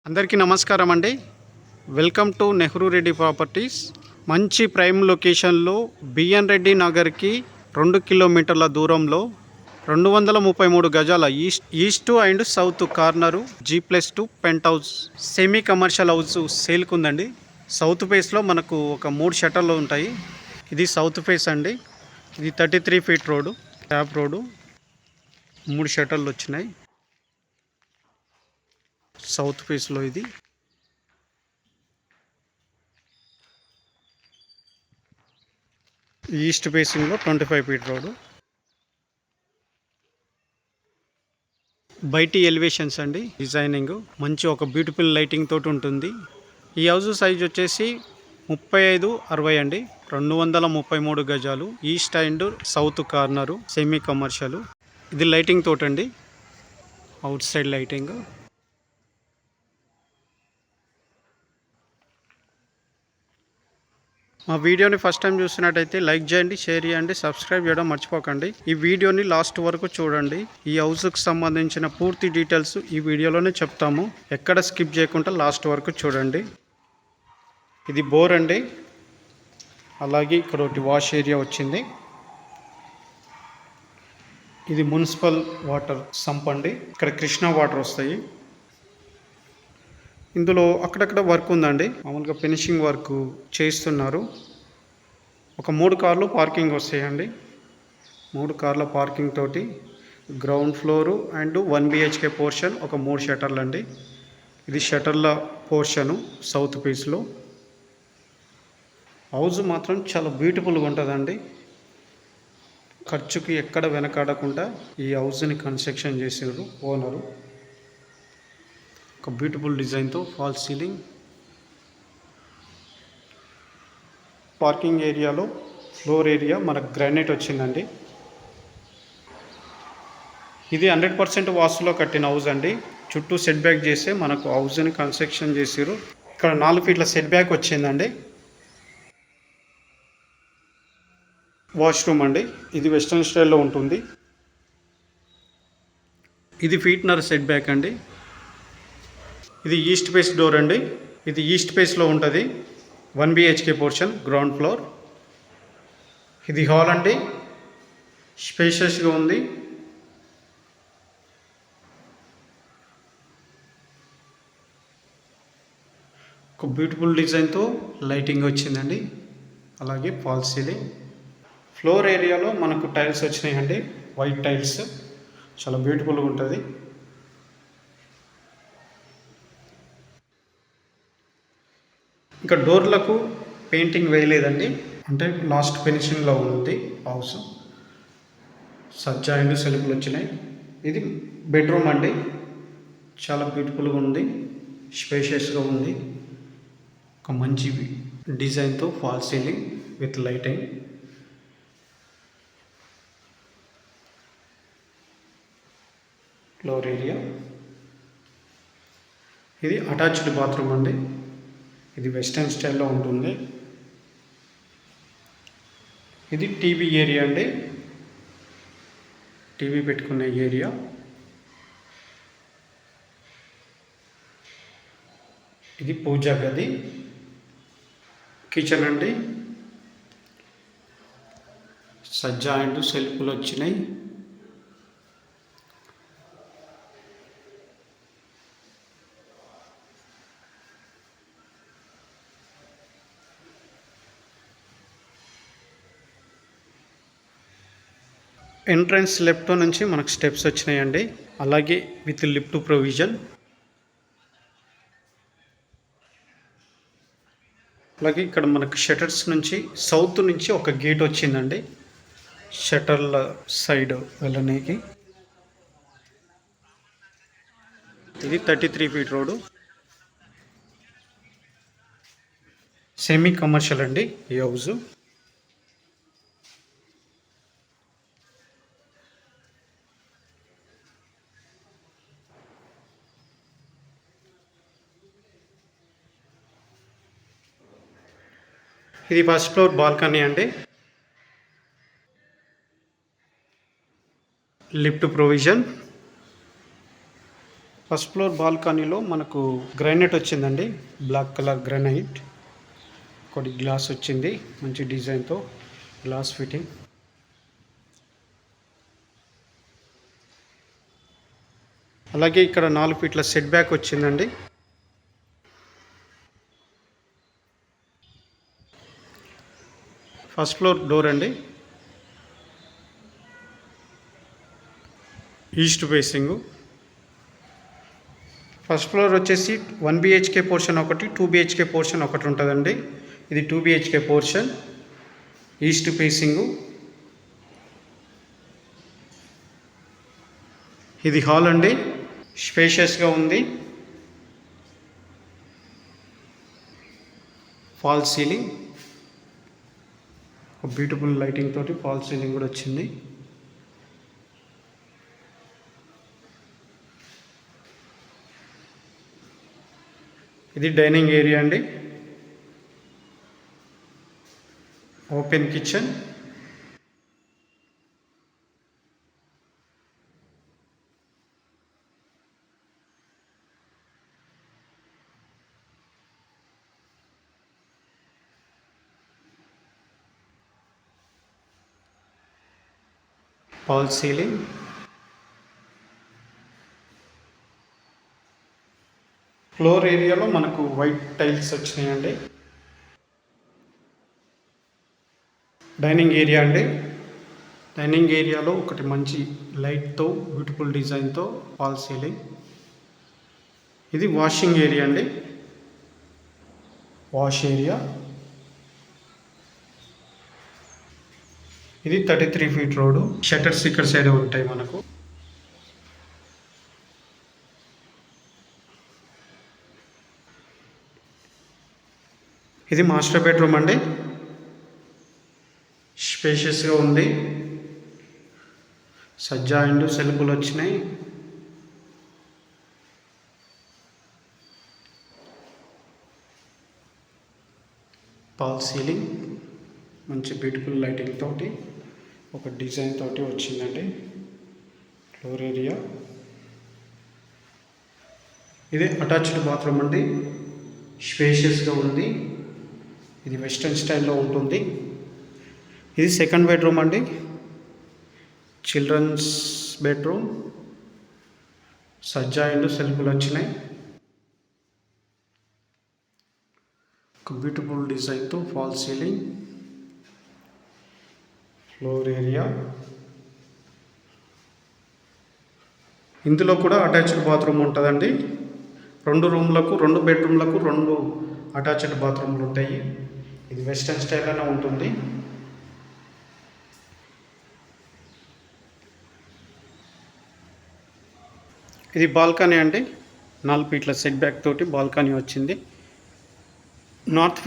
అందరికీ నమస్కారం అండి. Welcome to Nehru Reddy properties. మంచి ప్రైమ్ లొకేషన్లో బిఎన్ రెడ్డి నగర్కి 2 కిలోమీటర్ల దూరంలో 233 గజాల east and south corner G+2 penthouse semi commercial house సేల్కి ఉందండి. సౌత్ ఫేస్లో మనకు ఒక 3 షట్టర్లు ఉంటాయి. ఇది సౌత్ ఫేస్ అండి. ఇది 33 ఫీట్ రోడ్డు, ట్యాప్ రోడ్డు, 3 షట్టర్లు వచ్చినాయి. సౌత్ ఫేస్లో ఇది ఈస్ట్ ఫేసింగ్లో 25 ఫీట్ రోడ్డు. బయటి ఎలివేషన్స్ అండి. డిజైనింగ్ మంచి ఒక బ్యూటిఫుల్ లైటింగ్ తోటి ఉంటుంది. ఈ హౌస్ సైజ్ వచ్చేసి 35-60 అండి. 233 గజాలు, east and south corner, semi commercial. ఇది లైటింగ్ తోటి అండి, అవుట్ సైడ్ లైటింగ్. మా వీడియోని ఫస్ట్ టైం చూస్తున్నట్టయితే లైక్ చేయండి, షేర్ చేయండి, సబ్స్క్రైబ్ చేయడం మర్చిపోకండి. ఈ వీడియోని లాస్ట్ వరకు చూడండి. ఈ హౌస్కి సంబంధించిన పూర్తి డీటెయిల్స్ ఈ వీడియోలోనే చెప్తాము. ఎక్కడ స్కిప్ చేయకుండా లాస్ట్ వరకు చూడండి. ఇది బోర్ అండి. అలాగే ఇక్కడ ఒకటి వాష్ ఏరియా వచ్చింది. ఇది మున్సిపల్ వాటర్ సంప్ అండి. ఇక్కడ కృష్ణా వాటర్ వస్తాయి. ఇందులో అక్కడక్కడ వర్క్ ఉందండి. మామూలుగా ఫినిషింగ్ వర్క్ చేస్తున్నారు. ఒక 3 కార్లు పార్కింగ్ వస్తాయండి. 3 కార్ల పార్కింగ్ తోటి ground floor and 1 BHK portion, ఒక 3 షట్టర్లు అండి. ఇది షట్టర్ల పోర్షను సౌత్ ఫేస్లో. హౌస్ మాత్రం చాలా బ్యూటిఫుల్గా ఉంటుందండి. ఖర్చుకి ఎక్కడ వెనకాడకుండా ఈ హౌస్ని కన్స్ట్రక్షన్ చేసారు ఓనరు. ఒక బ్యూటిఫుల్ డిజైన్తో ఫాల్స్ సీలింగ్. పార్కింగ్ ఏరియాలో ఫ్లోర్ ఏరియా మనకు గ్రానైట్ వచ్చిందండి. ఇది 100% వాస్తులో కట్టిన హౌస్ అండి. చుట్టూ సెట్ బ్యాక్ చేస్తే మనకు హౌస్ని కన్స్ట్రక్షన్ చేసారు. ఇక్కడ 4 ఫీట్ల సెట్ బ్యాక్ వచ్చిందండి. వాష్రూమ్ అండి. ఇది వెస్ట్రన్ స్టైల్లో ఉంటుంది. ఇది ఫీట్నర్ సెట్ బ్యాక్ అండి. ఇది ఈస్ట్ ఫేస్ డోర్ అండి. ఇది ఈస్ట్ ఫేస్లో ఉంటుంది. 1 BHK పోర్షన్, గ్రౌండ్ ఫ్లోర్. ఇది హాల్ అండి. స్పేషియస్గా ఉంది. ఒక బ్యూటిఫుల్ డిజైన్తో లైటింగ్ వచ్చిందండి. అలాగే ఫాల్స్ సీలింగ్. ఫ్లోర్ ఏరియాలో మనకు టైల్స్ వచ్చినాయండి, వైట్ టైల్స్. చాలా బ్యూటిఫుల్గా ఉంటుంది. ఇంకా డోర్లకు పెయింటింగ్ వేయలేదండి, అంటే లాస్ట్ ఫినిషింగ్లో ఉంది హౌస్. సజ్జా అండ్ సెల్ఫ్లు వచ్చినాయి. ఇది బెడ్రూమ్ అండి. చాలా బ్యూటిఫుల్గా ఉంది, స్పేషియస్గా ఉంది. ఒక మంచి డిజైన్తో fall ceiling with lighting. Floor area. ఇది అటాచ్డ్ బాత్రూమ్ అండి. ఇది వెస్టర్న్ స్టైల్లో ఉంటుంది. ఇది టీవీ ఏరియా అండి. టీవీ పెట్టుకునే ఏరియా. ఇది పూజా గది. కిచెన్ అండి. సజ్జా అండ్ సెల్ఫ్లు వచ్చినాయి. ఎంట్రన్స్ లెఫ్ట్ నుంచి మనకు స్టెప్స్ వచ్చినాయండి. అలాగే విత్ లిఫ్ట్ ప్రొవిజన్. అలాగే ఇక్కడ మనకు షటర్స్ నుంచి సౌత్ నుంచి ఒక గేట్ వచ్చిందండి, షటర్ల సైడ్ వెళ్ళడానికి. ఇది 33 ఫీట్ రోడ్డు, సెమీ కమర్షియల్ అండి ఈ హౌస్. ఇది ఫస్ట్ ఫ్లోర్ బాల్కనీ అండి. Lift provision. ఫస్ట్ ఫ్లోర్ బాల్కనీలో మనకు గ్రానైట్ వచ్చిందండి, బ్లాక్ కలర్ గ్రానైట్. ఒకటి గ్లాస్ వచ్చింది మంచి డిజైన్తో, గ్లాస్ ఫిట్టింగ్. అలాగే ఇక్కడ 4 ఫీట్ల సెట్ బ్యాక్ వచ్చిందండి. ఫస్ట్ ఫ్లోర్ డోర్ అండి, ఈస్ట్ ఫేసింగు. ఫస్ట్ ఫ్లోర్ వచ్చేసి 1 బిహెచ్కే పోర్షన్ ఒకటి, 2 బిహెచ్కే పోర్షన్ ఒకటి ఉంటుందండి. ఇది 2 బిహెచ్కే పోర్షన్, ఈస్ట్ ఫేసింగు. ఇది హాల్ అండి, స్పేషియస్గా ఉంది. ఫాల్ సీలింగ్, బ్యూటిఫుల్ లైటింగ్ తోటి ఫాల్ సీలింగ్ కూడా వచ్చింది. ఇది డైనింగ్ ఏరియా అండి, open kitchen. Fall ceiling. Floor ఏరియాలో మనకు వైట్ టైల్స్ వచ్చినాయండి. డైనింగ్ ఏరియా అండి, డైనింగ్ ఏరియాలో ఒకటి మంచి లైట్తో బ్యూటిఫుల్ డిజైన్తో ఫాల్ సీలింగ్. ఇది వాషింగ్ ఏరియా అండి, వాష్ ఏరియా. ఇది 33 ఫీట్ రోడ్డు. షట్టర్స్ ఇక్కడ సైడ్ ఉంటాయి మనకు. ఇది మాస్టర్ బెడ్రూమ్ అండి, స్పేషియస్గా ఉంది. సజ్జా అండ్ సెల్ఫులు వచ్చినాయి. ఫాల్ సీలింగ్ మంచి బ్యూటిఫుల్ లైటింగ్ తోటి, ఒక డిజైన్ తోటి వచ్చిందండి. Floor area. ఇది అటాచ్డ్ బాత్రూమ్ అండి, స్పేషియస్గా ఉంది. ఇది వెస్ట్రన్ స్టైల్లో ఉంటుంది. ఇది సెకండ్ బెడ్రూమ్ అండి, చిల్డ్రన్స్ బెడ్రూమ్. సజ్జా అండ్ సెల్ఫ్లు వచ్చినాయి. ఒక బ్యూటిఫుల్ డిజైన్తో ఫాల్ సీలింగ్. Floor area. ఇందులో కూడా అటాచ్డ్ బాత్రూమ్ ఉంటుందండి. 2 రూమ్లకు 2 బెడ్రూమ్లకు 2 అటాచ్డ్ బాత్రూమ్లు ఉంటాయి. ఇది వెస్టర్న్ స్టైల్లోనే ఉంటుంది. ఇది బాల్కనీ అండి, 4 ఫీట్ల సెట్ బ్యాక్ తోటి బాల్కనీ వచ్చింది. నార్త్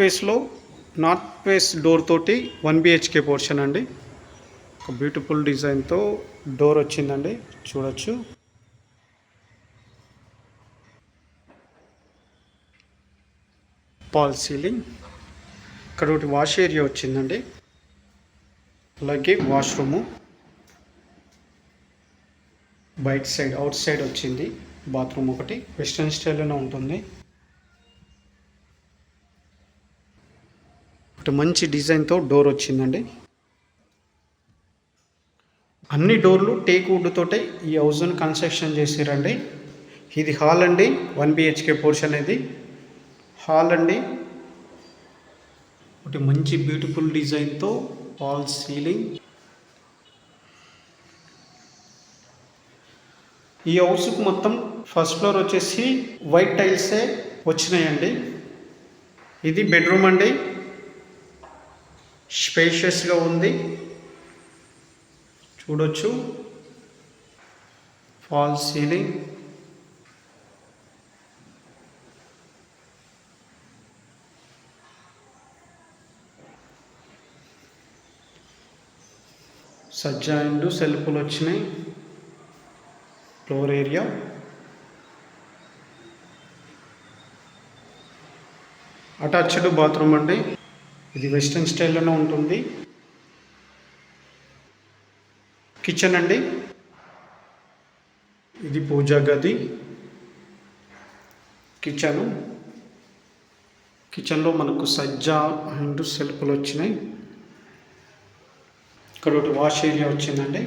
ఫేస్ డోర్ తోటి 1 బిహెచ్కే పోర్షన్ అండి. ఒక బ్యూటిఫుల్ డిజైన్తో డోర్ వచ్చిందండి, చూడొచ్చు. Fall ceiling. ఇక్కడ ఒకటి వాష్ ఏరియా వచ్చిందండి, అలాగే వాష్రూము. బయట సైడ్ అవుట్ సైడ్ వచ్చింది బాత్రూమ్ ఒకటి, వెస్ట్రన్ స్టైల్లోనే ఉంటుంది. ఒకటి మంచి డిజైన్తో డోర్ వచ్చిందండి. అన్ని డోర్లు టేక్ వుడ్ తోటే ఈ హౌస్ను కన్స్ట్రక్షన్ చేసారండి. ఇది హాల్ అండి, 1 బిహెచ్కే పోర్షన్. ఇది హాల్ అండి, ఒకటి మంచి బ్యూటిఫుల్ డిజైన్తో ఫాల్ సీలింగ్. ఈ హౌస్కు మొత్తం ఫస్ట్ ఫ్లోర్ వచ్చేసి వైట్ టైల్సే వచ్చినాయండి. ఇది బెడ్రూమ్ అండి, స్పేషియస్గా ఉంది, చూడొచ్చు. Fall ceiling. సజ్జా అండ్ సెల్ఫ్లు వచ్చినాయి. Floor area. అటాచ్డ్ బాత్రూమ్ అండి, ఇది వెస్ట్రన్ స్టైల్లోనే ఉంటుంది. కిచెన్ అండి, ఇది పూజా గది. కిచెన్లో మనకు సజ్జా అండ్ సెల్ఫ్లు వచ్చినాయి. ఇక్కడ ఒకటి వాష్ ఏరియా వచ్చిందండి.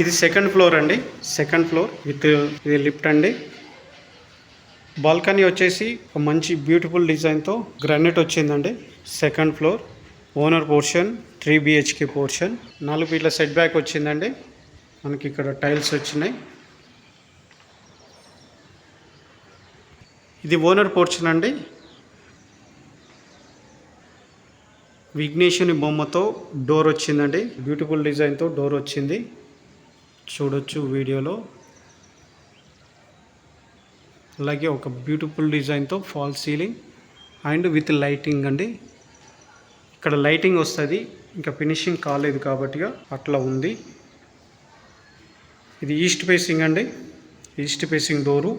ఇది సెకండ్ ఫ్లోర్ అండి. సెకండ్ ఫ్లోర్ విత్ ఇది లిఫ్ట్ అండి. బాల్కనీ వచ్చేసి ఒక మంచి బ్యూటిఫుల్ డిజైన్తో గ్రానైట్ వచ్చిందండి. Second floor owner portion 3 BHK portion. 4 ఫీట్ల సెట్ బ్యాక్ వచ్చిందండి. మనకి ఇక్కడ టైల్స్ వచ్చినాయి. ఇది ఓనర్ పోర్షన్ అండి. విఘ్నేశుని బొమ్మతో డోర్ వచ్చిందండి. బ్యూటిఫుల్ డిజైన్తో డోర్ వచ్చింది, చూడొచ్చు వీడియోలో. అలాగే ఒక బ్యూటిఫుల్ డిజైన్తో fall ceiling and with lighting అండి. ఇక్కడ లైటింగ్ వస్తుంది, ఇంకా ఫినిషింగ్ కాలేదు కాబట్టి అట్లా ఉంది. ఇది ఈస్ట్ ఫేసింగ్ అండి. East facing door.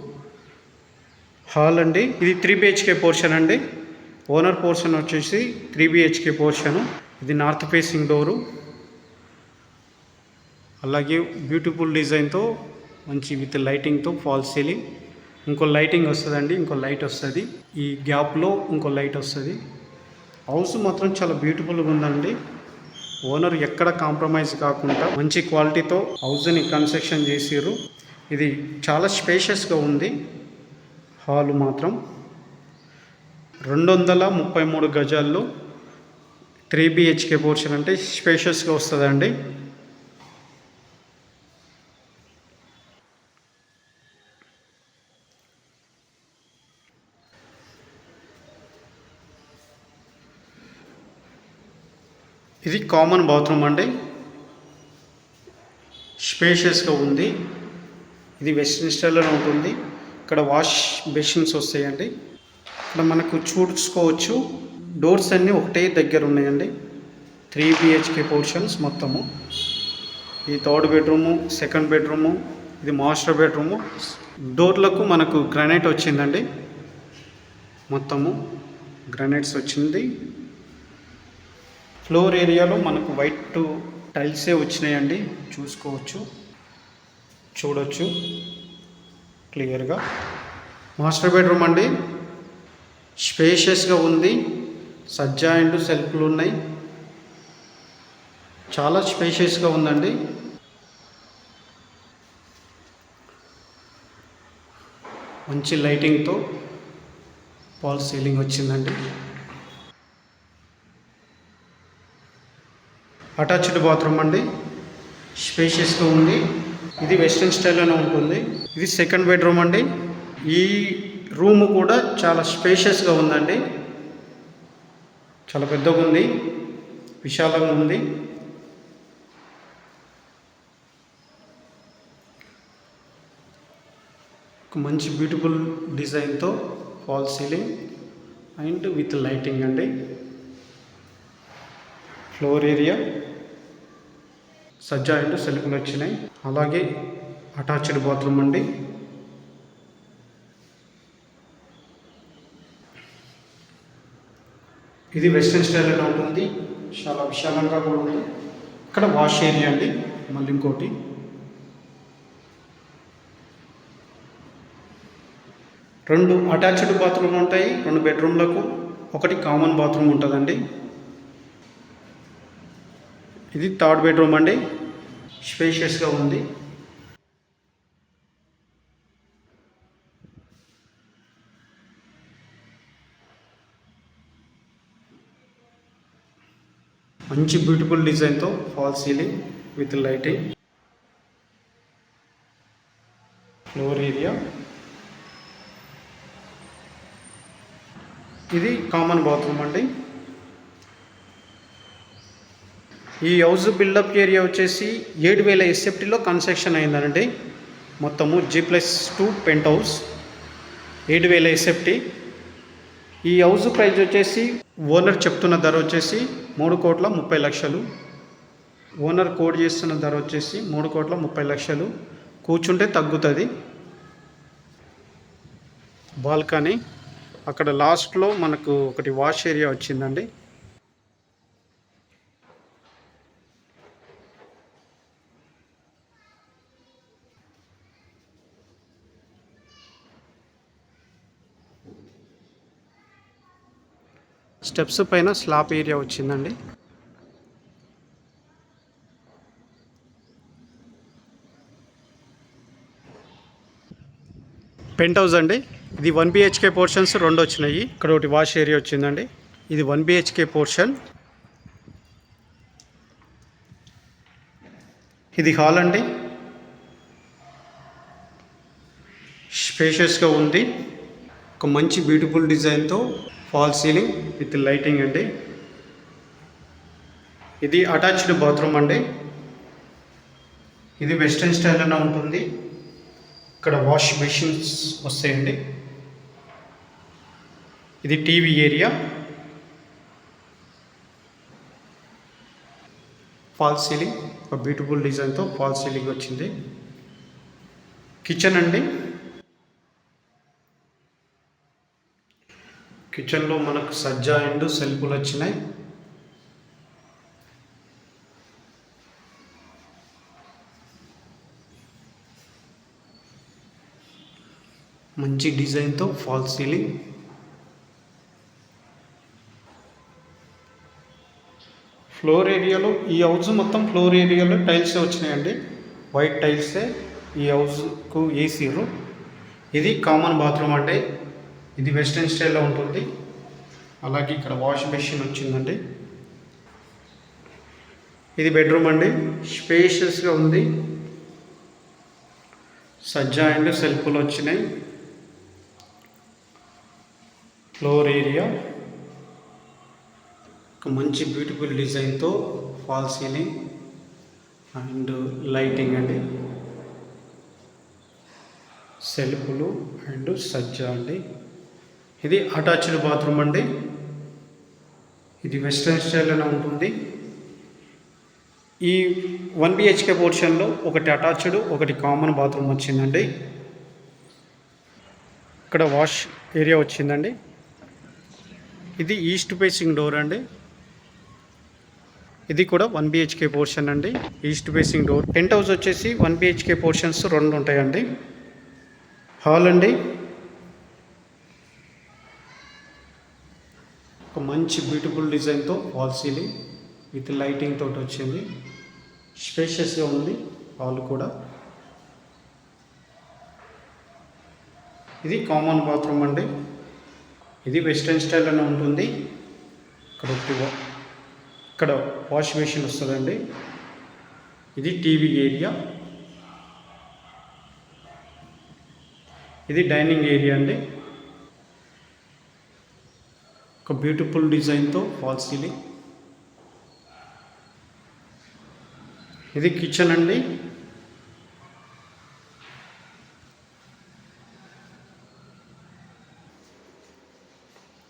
హాల్ అండి. ఇది 3 BHK పోర్షన్ అండి. ఓనర్ పోర్షన్ వచ్చేసి 3 BHK పోర్షను. ఇది నార్త్ ఫేసింగ్ డోరు. అలాగే బ్యూటిఫుల్ డిజైన్తో మంచి విత్ లైటింగ్తో ఫాల్ సీలింగ్. ఇంకో లైటింగ్ వస్తుందండి, ఇంకో లైట్ వస్తుంది. ఈ గ్యాప్లో ఇంకో లైట్ వస్తుంది. హౌస్ మాత్రం చాలా బ్యూటిఫుల్గా ఉందండి. ఓనర్ ఎక్కడ కాంప్రమైజ్ కాకుండా మంచి క్వాలిటీతో హౌస్ని కన్స్ట్రక్షన్ చేసారు. ఇది చాలా స్పేషియస్గా ఉంది. హాల్ మాత్రం 233 గజాల్లో 3 BHK పోర్షన్ అంటే స్పేషియస్గా వస్తుందండి. ఇది కామన్ బాత్రూమ్ అండి. స్పేషియస్గా ఉంది. ఇది వెస్ట్రన్ స్టైల్లో ఉంటుంది. ఇక్కడ వాష్ బేసిన్స్ వస్తాయండి. ఇక్కడ మనకు చూసుకోవచ్చు డోర్స్ అన్నీ ఒకటే దగ్గర ఉన్నాయండి. 3 BHK పోర్షన్స్ మొత్తము. ఇది 3rd బెడ్రూము, 2nd బెడ్రూము, ఇది మాస్టర్ బెడ్రూము. డోర్లకు మనకు గ్రానైట్ వచ్చిందండి. మొత్తము గ్రానైట్స్ వచ్చింది. ఫ్లోర్ ఏరియాలో మనకు వైట్ టైల్సే వచ్చినాయండి. చూడొచ్చు క్లియర్గా. మాస్టర్ బెడ్రూమ్ అండి. స్పేషియస్గా ఉంది. సజ్జా అండ్ సెల్ఫ్లు ఉన్నాయి. చాలా స్పేషియస్గా ఉందండి. మంచి లైటింగ్తో ఫాల్ సీలింగ్ వచ్చిందండి. అటాచ్డ్ బాత్రూమ్ అండి. స్పేషియస్గా ఉంది. ఇది వెస్ట్రన్ స్టైల్లోనే ఉంటుంది. ఇది 2nd బెడ్రూమ్ అండి. ఈ రూమ్ కూడా చాలా స్పేషియస్గా ఉందండి. చాలా పెద్దగా ఉంది, విశాలంగా ఉంది. ఒక మంచి బ్యూటిఫుల్ డిజైన్తో fall ceiling and with lighting అండి. ఫ్లోర్ ఏరియా సజ్జా అండ్ సెల్ఫ్లు వచ్చినాయి. అలాగే అటాచ్డ్ బాత్రూమ్ అండి. ఇది వెస్ట్రన్ స్టైల్లో ఉంటుంది. చాలా విశాలంగా కూడా ఉంది. ఇక్కడ వాష్ ఏరియా అండి. మళ్ళీ ఇంకోటి రెండు అటాచ్డ్ బాత్రూమ్ ఉంటాయి. 2 బెడ్రూమ్లకు ఒకటి కామన్ బాత్రూమ్ ఉంటుందండి. ఇది 3rd బెడ్రూమ్ అండి. స్పేషియస్గా ఉంది. మంచి బ్యూటిఫుల్ డిజైన్తో fall ceiling with lighting. Floor area. ఇది కామన్ బాత్రూమ్ అండి. ఈ హౌస్ బిల్డప్ ఏరియా వచ్చేసి 7,000 SFTలో కన్స్ట్రక్షన్ అయిందండి. మొత్తము G+2 పెంట్ హౌస్ 7,000 SFT. ఈ హౌస్ ప్రైస్ వచ్చేసి ఓనర్ చెప్తున్న ధర వచ్చేసి 3,30,00,000. ఓనర్ కోడ్ చేస్తున్న ధర వచ్చేసి 3,30,00,000. కూర్చుంటే తగ్గుతుంది. బాల్కనీ అక్కడ లాస్ట్లో మనకు ఒకటి వాష్ ఏరియా వచ్చిందండి. స్టెప్స్ పైన స్లాబ్ ఏరియా వచ్చిందండి. పెంట్ హౌస్ అండి. ఇది 1 బిహెచ్కే పోర్షన్స్ 2 వచ్చినాయి. ఇక్కడ ఒకటి వాష్ ఏరియా వచ్చిందండి. ఇది 1 బిహెచ్కే పోర్షన్. ఇది హాల్ అండి. స్పేషియస్గా ఉంది. ఒక మంచి బ్యూటిఫుల్ డిజైన్తో ఫాల్ సీలింగ్ విత్ లైటింగ్ అండి. ఇది అటాచ్డ్ బాత్రూమ్ అండి. ఇది వెస్ట్రన్ స్టైల్లోనే ఉంటుంది. ఇక్కడ వాష్ మెషిన్స్ వస్తాయండి. ఇది టీవీ ఏరియా. ఫాల్ సీలింగ్ ఒక బ్యూటిఫుల్ డిజైన్తో ఫాల్ సీలింగ్ వచ్చింది. కిచెన్ అండి. కిచెన్లో మనకు సజ్జా అండ్ సెల్ఫ్లు వచ్చినాయి. మంచి డిజైన్తో ఫాల్ సీలింగ్. ఫ్లోర్ ఏరియాలో ఈ హౌస్ మొత్తం ఫ్లోర్ ఏరియాలో టైల్సే వచ్చినాయండి. వైట్ టైల్సే ఈ హౌస్కు వేసిర్రు. ఇది కామన్ బాత్రూమ్ అండి. ఇది వెస్ట్రన్ స్టైల్లో ఉంటుంది. అలాగే ఇక్కడ వాష్ మెషిన్ వచ్చిందండి. ఇది బెడ్రూమ్ అండి. స్పేషియస్గా ఉంది. సజ్జా అండ్ సెల్ఫ్లు వచ్చినాయి. ఫ్లోర్ ఏరియా ఒక మంచి బ్యూటిఫుల్ డిజైన్తో ఫాల్ సీలింగ్ అండ్ లైటింగ్ అండి. సెల్ఫ్లు అండ్ సజ్జా అండి. ఇది అటాచ్డ్ బాత్రూమ్ అండి. ఇది వెస్ట్రన్ స్టైల్లోనే ఉంటుంది. ఈ 1 బిహెచ్కే పోర్షన్లో ఒకటి అటాచ్డ్ ఒకటి కామన్ బాత్రూమ్ వచ్చిందండి. ఇక్కడ వాష్ ఏరియా వచ్చిందండి. ఇది ఈస్ట్ ఫేసింగ్ డోర్ అండి. ఇది కూడా 1 బిహెచ్కే పోర్షన్ అండి. East facing door. Penthouse వచ్చేసి 1 బిహెచ్కే పోర్షన్స్ 2 ఉంటాయండి. హాల్ అండి. ఒక మంచి బ్యూటిఫుల్ డిజైన్తో వాల్ సీలింగ్ విత్ లైటింగ్ తోటి వచ్చింది. స్పేషియస్గా ఉంది హాల్ కూడా. ఇది కామన్ బాత్రూమ్ అండి. ఇది వెస్ట్రన్ స్టైల్లోనే ఉంటుంది. ఇక్కడ వాష్ మెషిన్ వస్తుందండి. ఇది టీవీ ఏరియా. ఇది డైనింగ్ ఏరియా అండి. ఒక బ్యూటిఫుల్ డిజైన్తో ఫాల్ సీలింగ్. ఇది కిచెన్ అండి.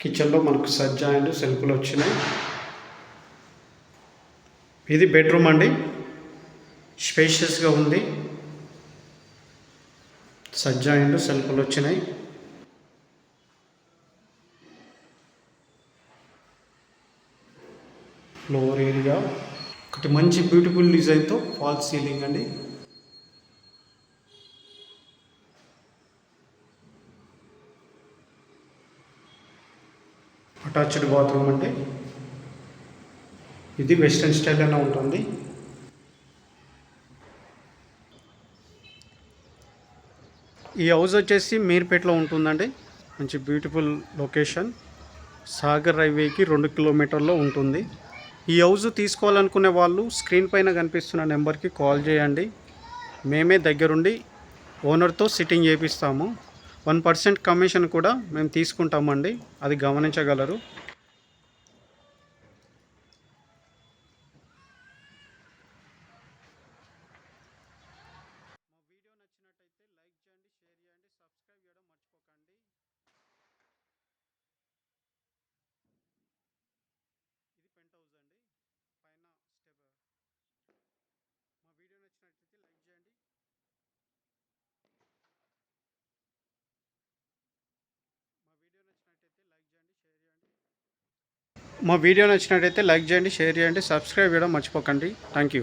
కిచెన్లో మనకు సజ్జా అండ్ సెల్ఫ్లు వచ్చినాయి. ఇది బెడ్రూమ్ అండి. స్పేషియస్గా ఉంది. సజ్జా అండ్ సెల్ఫ్లు వచ్చినాయి. ఫ్లోర్ ఏరియా ఒకటి మంచి బ్యూటిఫుల్ డిజైన్తో ఫాల్ సీలింగ్ అండి. అటాచ్డ్ బాత్రూమ్ అండి. ఇది వెస్ట్రన్ స్టైల్లోనే ఉంటుంది. ఈ హౌస్ వచ్చేసి మీర్పేటలో ఉంటుందండి. మంచి బ్యూటిఫుల్ లొకేషన్. సాగర్ హైవేకి 2 కిలోమీటర్లో ఉంటుంది. ఈ హౌస్ తీసుకోవాలనుకునే వాళ్ళు స్క్రీన్ పైన కనిపిస్తున్న నెంబర్కి కాల్ చేయండి. మేమే దగ్గరుండి ఓనర్తో సిట్టింగ్ చేపిస్తాము. 1% కమిషన్ కూడా మేము తీసుకుంటామండి. అది గమనించగలరు. మా వీడియో నచ్చినట్టయితే లైక్ చేయండి, షేర్ చేయండి, సబ్స్క్రైబ్ చేయడం మర్చిపోకండి. Thank you.